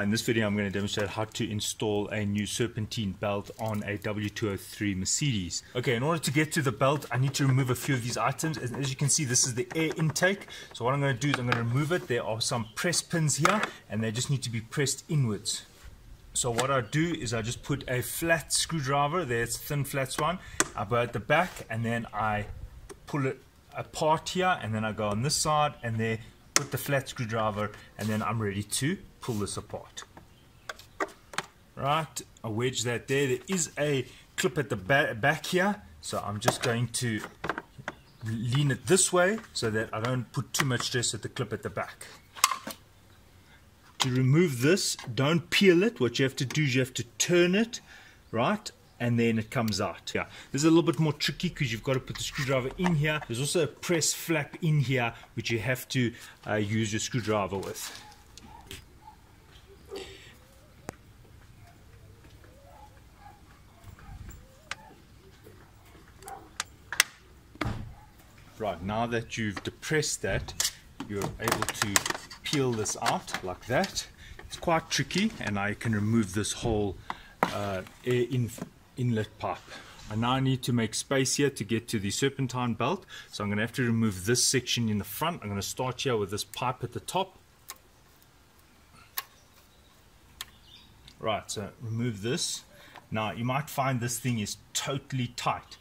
In this video I'm going to demonstrate how to install a new serpentine belt on a W203 Mercedes. Okay, in order to get to the belt I need to remove a few of these items. As you can see, this is the air intake. So what I'm going to do is I'm going to remove it. There are some press pins here and they just need to be pressed inwards. So what I do is I just put a flat screwdriver, there's a thin flat one, I go at the back and then I pull it apart here, and then I go on this side and there, put the flat screwdriver, and then I'm ready to pull this apart. Right, I wedge that there. There is a clip at the back here, so I'm just going to lean it this way so that I don't put too much stress at the clip at the back. To remove this, don't peel it. What you have to do is you have to turn it, right, and then it comes out. Yeah, this is a little bit more tricky because you've got to put the screwdriver in here. There's also a press flap in here which you have to use your screwdriver with. Right, now that you've depressed that, you're able to peel this out like that. It's quite tricky, and I can remove this whole air inlet pipe. I now need to make space here to get to the serpentine belt, so I'm going to have to remove this section in the front. I'm going to start here with this pipe at the top. Right, so remove this. Now you might find this thing is totally tight.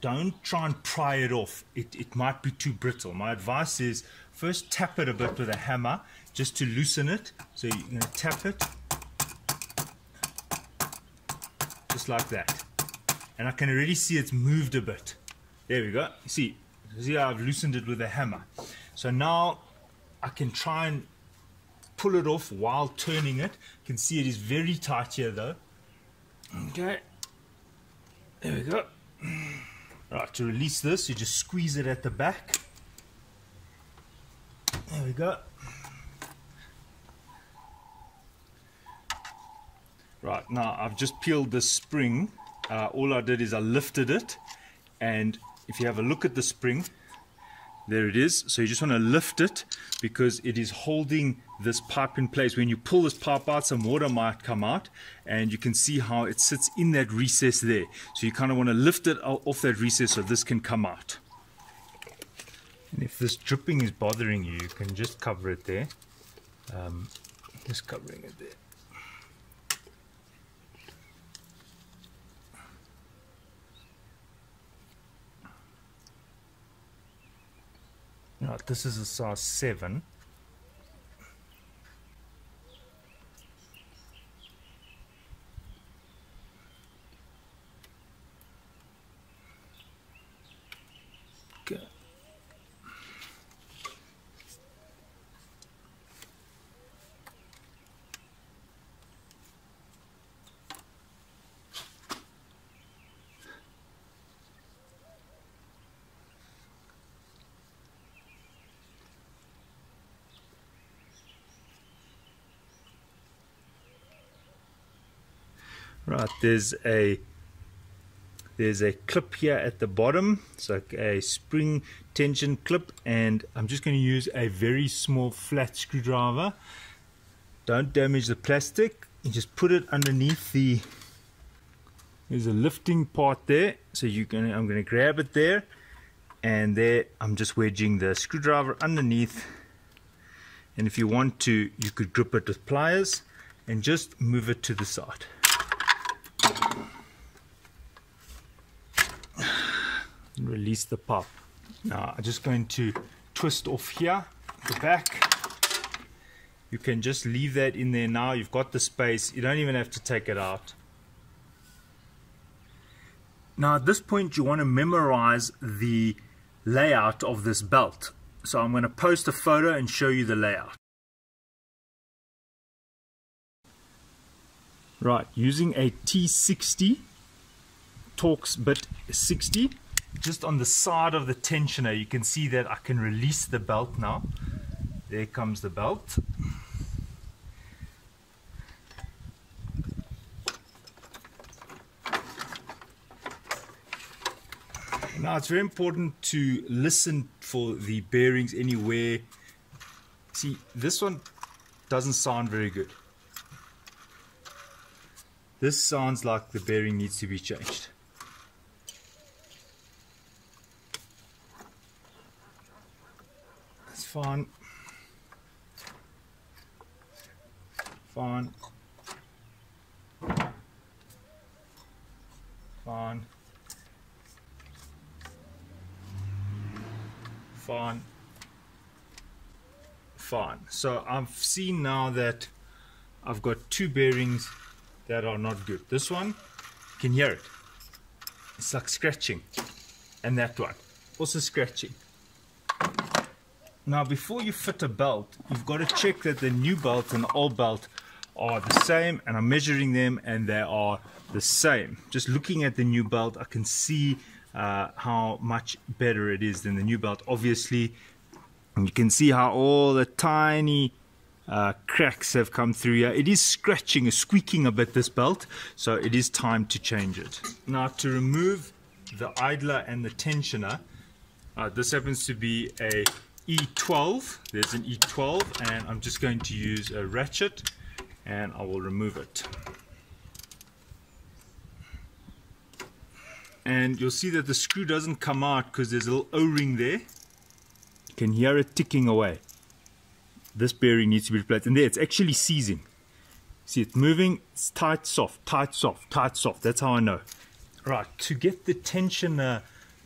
Don't try and pry it off. It might be too brittle. My advice is first tap it a bit with a hammer just to loosen it. So you're going to tap it just like that. And I can already see it's moved a bit. There we go. See how I've loosened it with a hammer. So now I can try and pull it off while turning it. You can see it is very tight here though. Okay. There we go. Right, to release this, you just squeeze it at the back. There we go. Right, now I've just peeled this spring. All I did is I lifted it, and if you have a look at the spring, there it is. So you just want to lift it because it is holding this pipe in place. When you pull this pipe out, some water might come out, and you can see how it sits in that recess there. So you kind of want to lift it off that recess so this can come out. And if this dripping is bothering you, you can just cover it there. Just covering it there. Right, this is a size 7. Okay. Right, there's a clip here at the bottom. It's like a spring tension clip, and I'm just going to use a very small flat screwdriver. Don't damage the plastic. You just put it underneath the. There's a lifting part there, so I'm going to grab it there, and there I'm just wedging the screwdriver underneath. And if you want to, you could grip it with pliers and just move it to the side. Release the pop. Now I'm just going to twist off here the back. You can just leave that in there. Now you've got the space, you don't even have to take it out. Now at this point you want to memorize the layout of this belt, so I'm going to post a photo and show you the layout. Right, using a T60 Torx bit 60, just on the side of the tensioner, you can see that I can release the belt now. There comes the belt. Now it's very important to listen for the bearings anywhere See, this one doesn't sound very good. This sounds like the bearing needs to be changed. That's fine. Fine. Fine. Fine. Fine. So I've seen now that I've got two bearings that are not good. This one, you can hear it. It's like scratching. And that one, also scratching. Now before you fit a belt, you've got to check that the new belt and the old belt are the same, and I'm measuring them and they are the same. Just looking at the new belt, I can see how much better it is than the new belt, obviously. And you can see how all the tiny cracks have come through here. It is scratching or squeaking a bit, this belt, so it is time to change it. Now to remove the idler and the tensioner, this happens to be a E12. There's an E12, and I'm just going to use a ratchet and I will remove it. And you'll see that the screw doesn't come out because there's a little O-ring there. You can hear it ticking away. This bearing needs to be replaced, and there it's actually seizing. See it moving? It's tight, soft, tight, soft, tight, soft. That's how I know. Right, to get the tensioner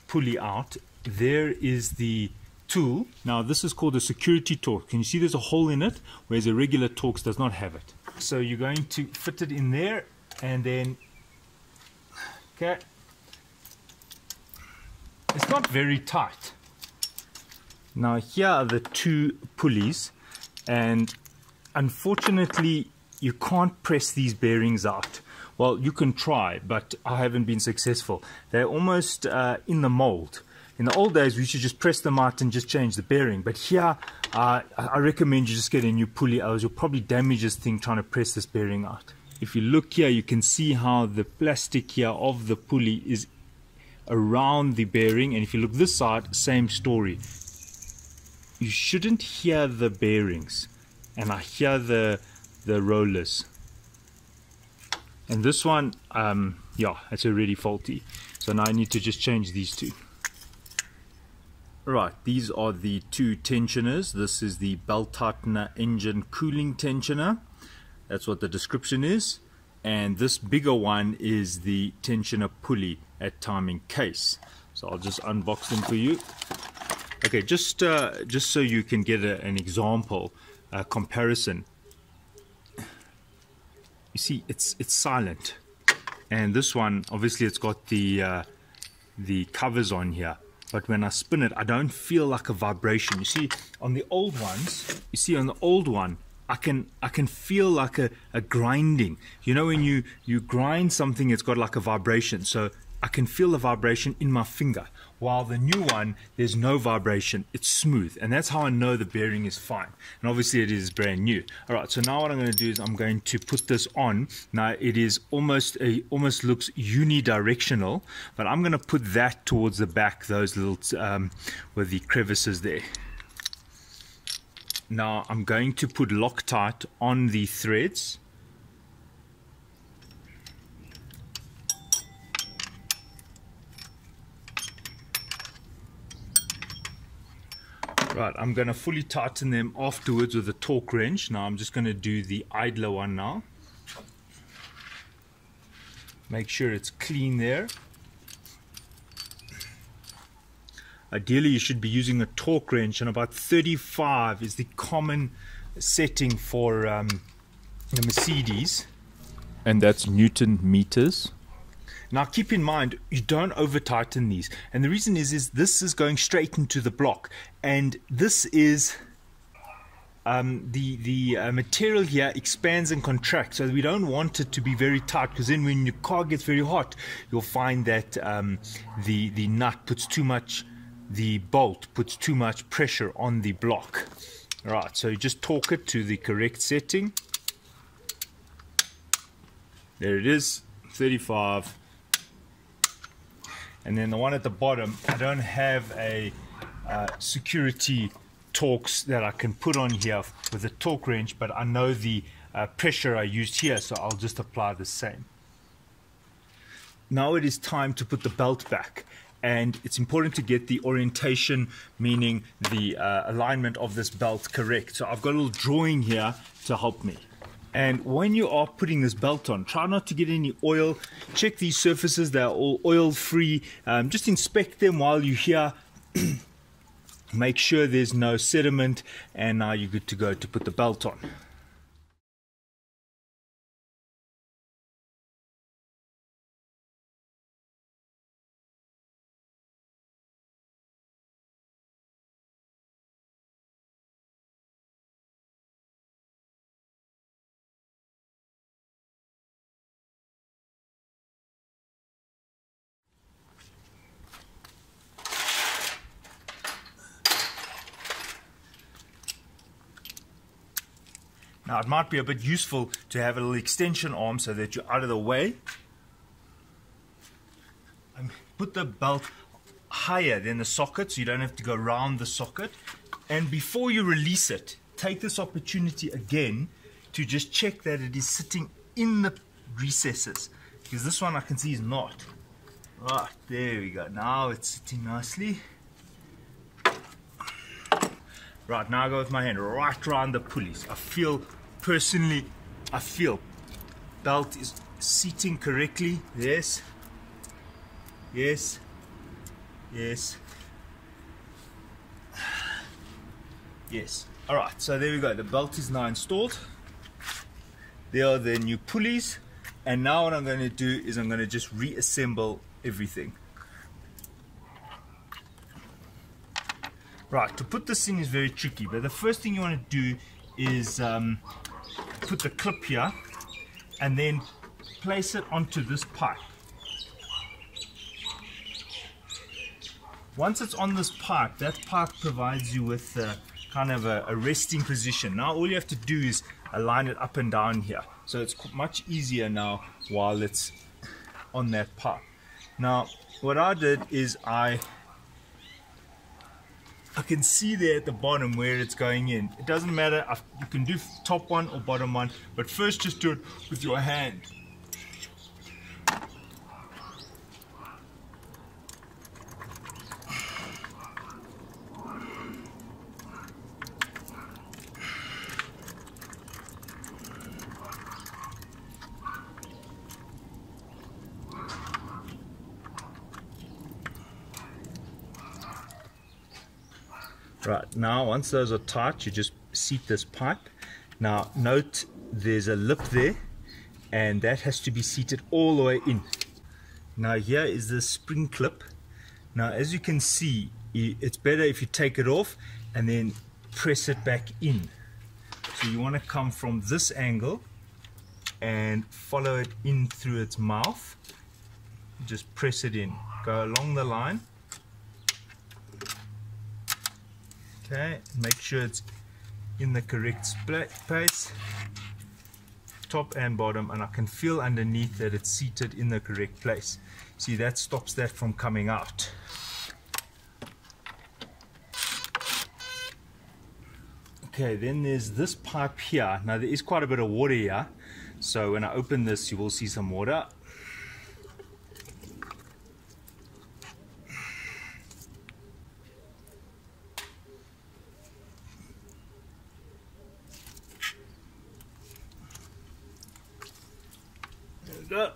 pulley out, there is the tool. Now this is called a security Torx. Can you see there's a hole in it, whereas a regular Torx does not have it. So you're going to fit it in there, and then, okay, it's not very tight. Now here are the two pulleys, and unfortunately you can't press these bearings out. Well, you can try, but I haven't been successful. They're almost in the mold. In the old days we should just press them out and just change the bearing, but here I recommend you just get a new pulley, else you'll probably damage this thing trying to press this bearing out. If you look here, you can see how the plastic here of the pulley is around the bearing, and if you look this side, same story. You shouldn't hear the bearings, and I hear the rollers. And this one, yeah, it's already faulty. So now I need to just change these two. Right, these are the two tensioners. This is the belt tightener engine cooling tensioner. That's what the description is. And this bigger one is the tensioner pulley at timing case. So I'll just unbox them for you. Okay, just so you can get an example, comparison. You see, it's silent, and this one obviously it's got the covers on here. But when I spin it, I don't feel like a vibration. You see, on the old ones, on the old one, I can feel like a grinding. You know, when you grind something, it's got like a vibration. So I can feel the vibration in my finger. While the new one, there's no vibration. It's smooth, and that's how I know the bearing is fine. And obviously, it is brand new. All right. So now what I'm going to do is I'm going to put this on. Now it is almost looks unidirectional, but I'm going to put that towards the back, those little with the crevices there. Now I'm going to put Loctite on the threads. Right, I'm going to fully tighten them afterwards with a torque wrench. Now I'm just going to do the idler one now. Make sure it's clean there. Ideally you should be using a torque wrench, and about 35 is the common setting for the Mercedes. And that's Newton meters. Now keep in mind, you don't over tighten these, and the reason is this is going straight into the block, and this is the material here expands and contracts, so we don't want it to be very tight, because then when your car gets very hot, you'll find that the nut puts too much, the bolt puts too much pressure on the block. Right, so you just torque it to the correct setting. There it is, 35. And then the one at the bottom, I don't have a security torques that I can put on here with a torque wrench, but I know the pressure I used here, so I'll just apply the same. Now it is time to put the belt back, and it's important to get the orientation, meaning the alignment of this belt correct. So I've got a little drawing here to help me. And when you are putting this belt on, try not to get any oil. Check these surfaces, they're all oil free. Just inspect them while you're here. Make sure there's no sediment, and now you're good to go to put the belt on. Now it might be a bit useful to have a little extension arm so that you're out of the way. And put the belt higher than the socket so you don't have to go around the socket. And before you release it, take this opportunity again to just check that it is sitting in the recesses, because this one I can see is not. Right, there we go. Now it's sitting nicely. Right, now I go with my hand right around the pulleys. I feel belt is seating correctly. Yes, yes, yes, yes. All right, so there we go. The belt is now installed. There are the new pulleys, and now what I'm going to do is I'm going to just reassemble everything. Right, to put this in is very tricky, but the first thing you want to do is put the clip here and then place it onto this pipe. Once it's on this pipe, that pipe provides you with kind of a resting position. Now all you have to do is align it up and down here. So it's much easier now while it's on that pipe. Now what I did is I can see there at the bottom where it's going in. It doesn't matter, you can do top one or bottom one, but first just do it with your hand. Right, now once those are tight, you just seat this pipe. Now note there's a lip there, and that has to be seated all the way in. Now here is the spring clip. Now as you can see, it's better if you take it off and then press it back in. So you want to come from this angle and follow it in through its mouth. Just press it in, go along the line. Okay, make sure it's in the correct place, top and bottom, and I can feel underneath that it's seated in the correct place. See, that stops that from coming out. Okay, then there's this pipe here. Now there is quite a bit of water here, so when I open this you will see some water. Go.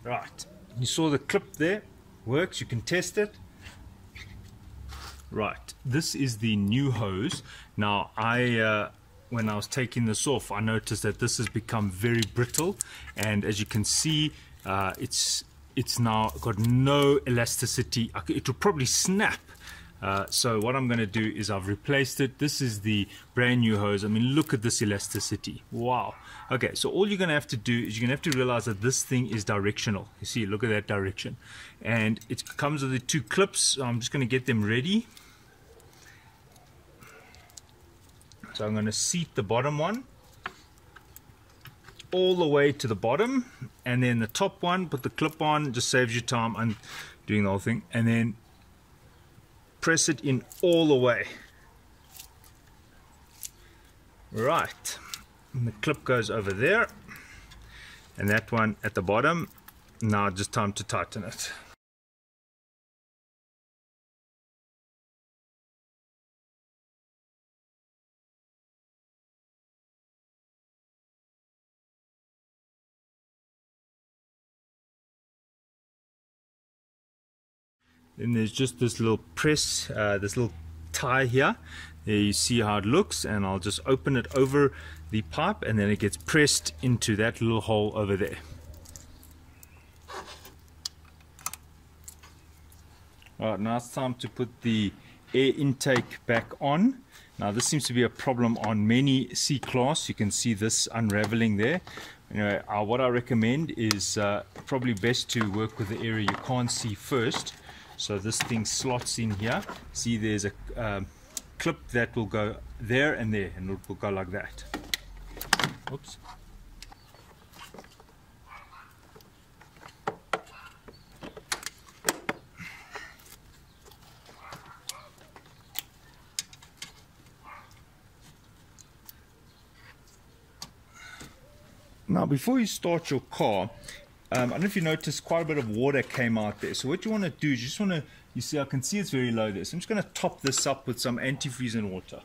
Right, you saw the clip there, works, you can test it. Right, this is the new hose. Now when I was taking this off, I noticed that this has become very brittle, and as you can see it's now got no elasticity. It will probably snap So what I'm going to do is I've replaced it. This is the brand new hose. I mean, look at this elasticity. Wow. Okay, so all you're going to have to do is you're going to have to realize that this thing is directional. You see, look at that direction. And it comes with the 2 clips. So I'm just going to get them ready. So I'm going to seat the bottom one all the way to the bottom, and then the top one, put the clip on, just saves you time. I'm doing the whole thing, and then press it in all the way. Right, and the clip goes over there, and that one at the bottom. Now just time to tighten it. Then there's just this little press, this little tie here. There you see how it looks, and I'll just open it over the pipe, and then it gets pressed into that little hole over there. Alright, now it's time to put the air intake back on. Now this seems to be a problem on many C-Class. You can see this unraveling there. Anyway, what I recommend is probably best to work with the area you can't see first. So this thing slots in here. See, there's a clip that will go there, and it will go like that. Oops. Now, before you start your car, I don't know if you noticed quite a bit of water came out there. So what you want to do is you just want to, you see, I can see it's very low there. So I'm just going to top this up with some antifreeze and water.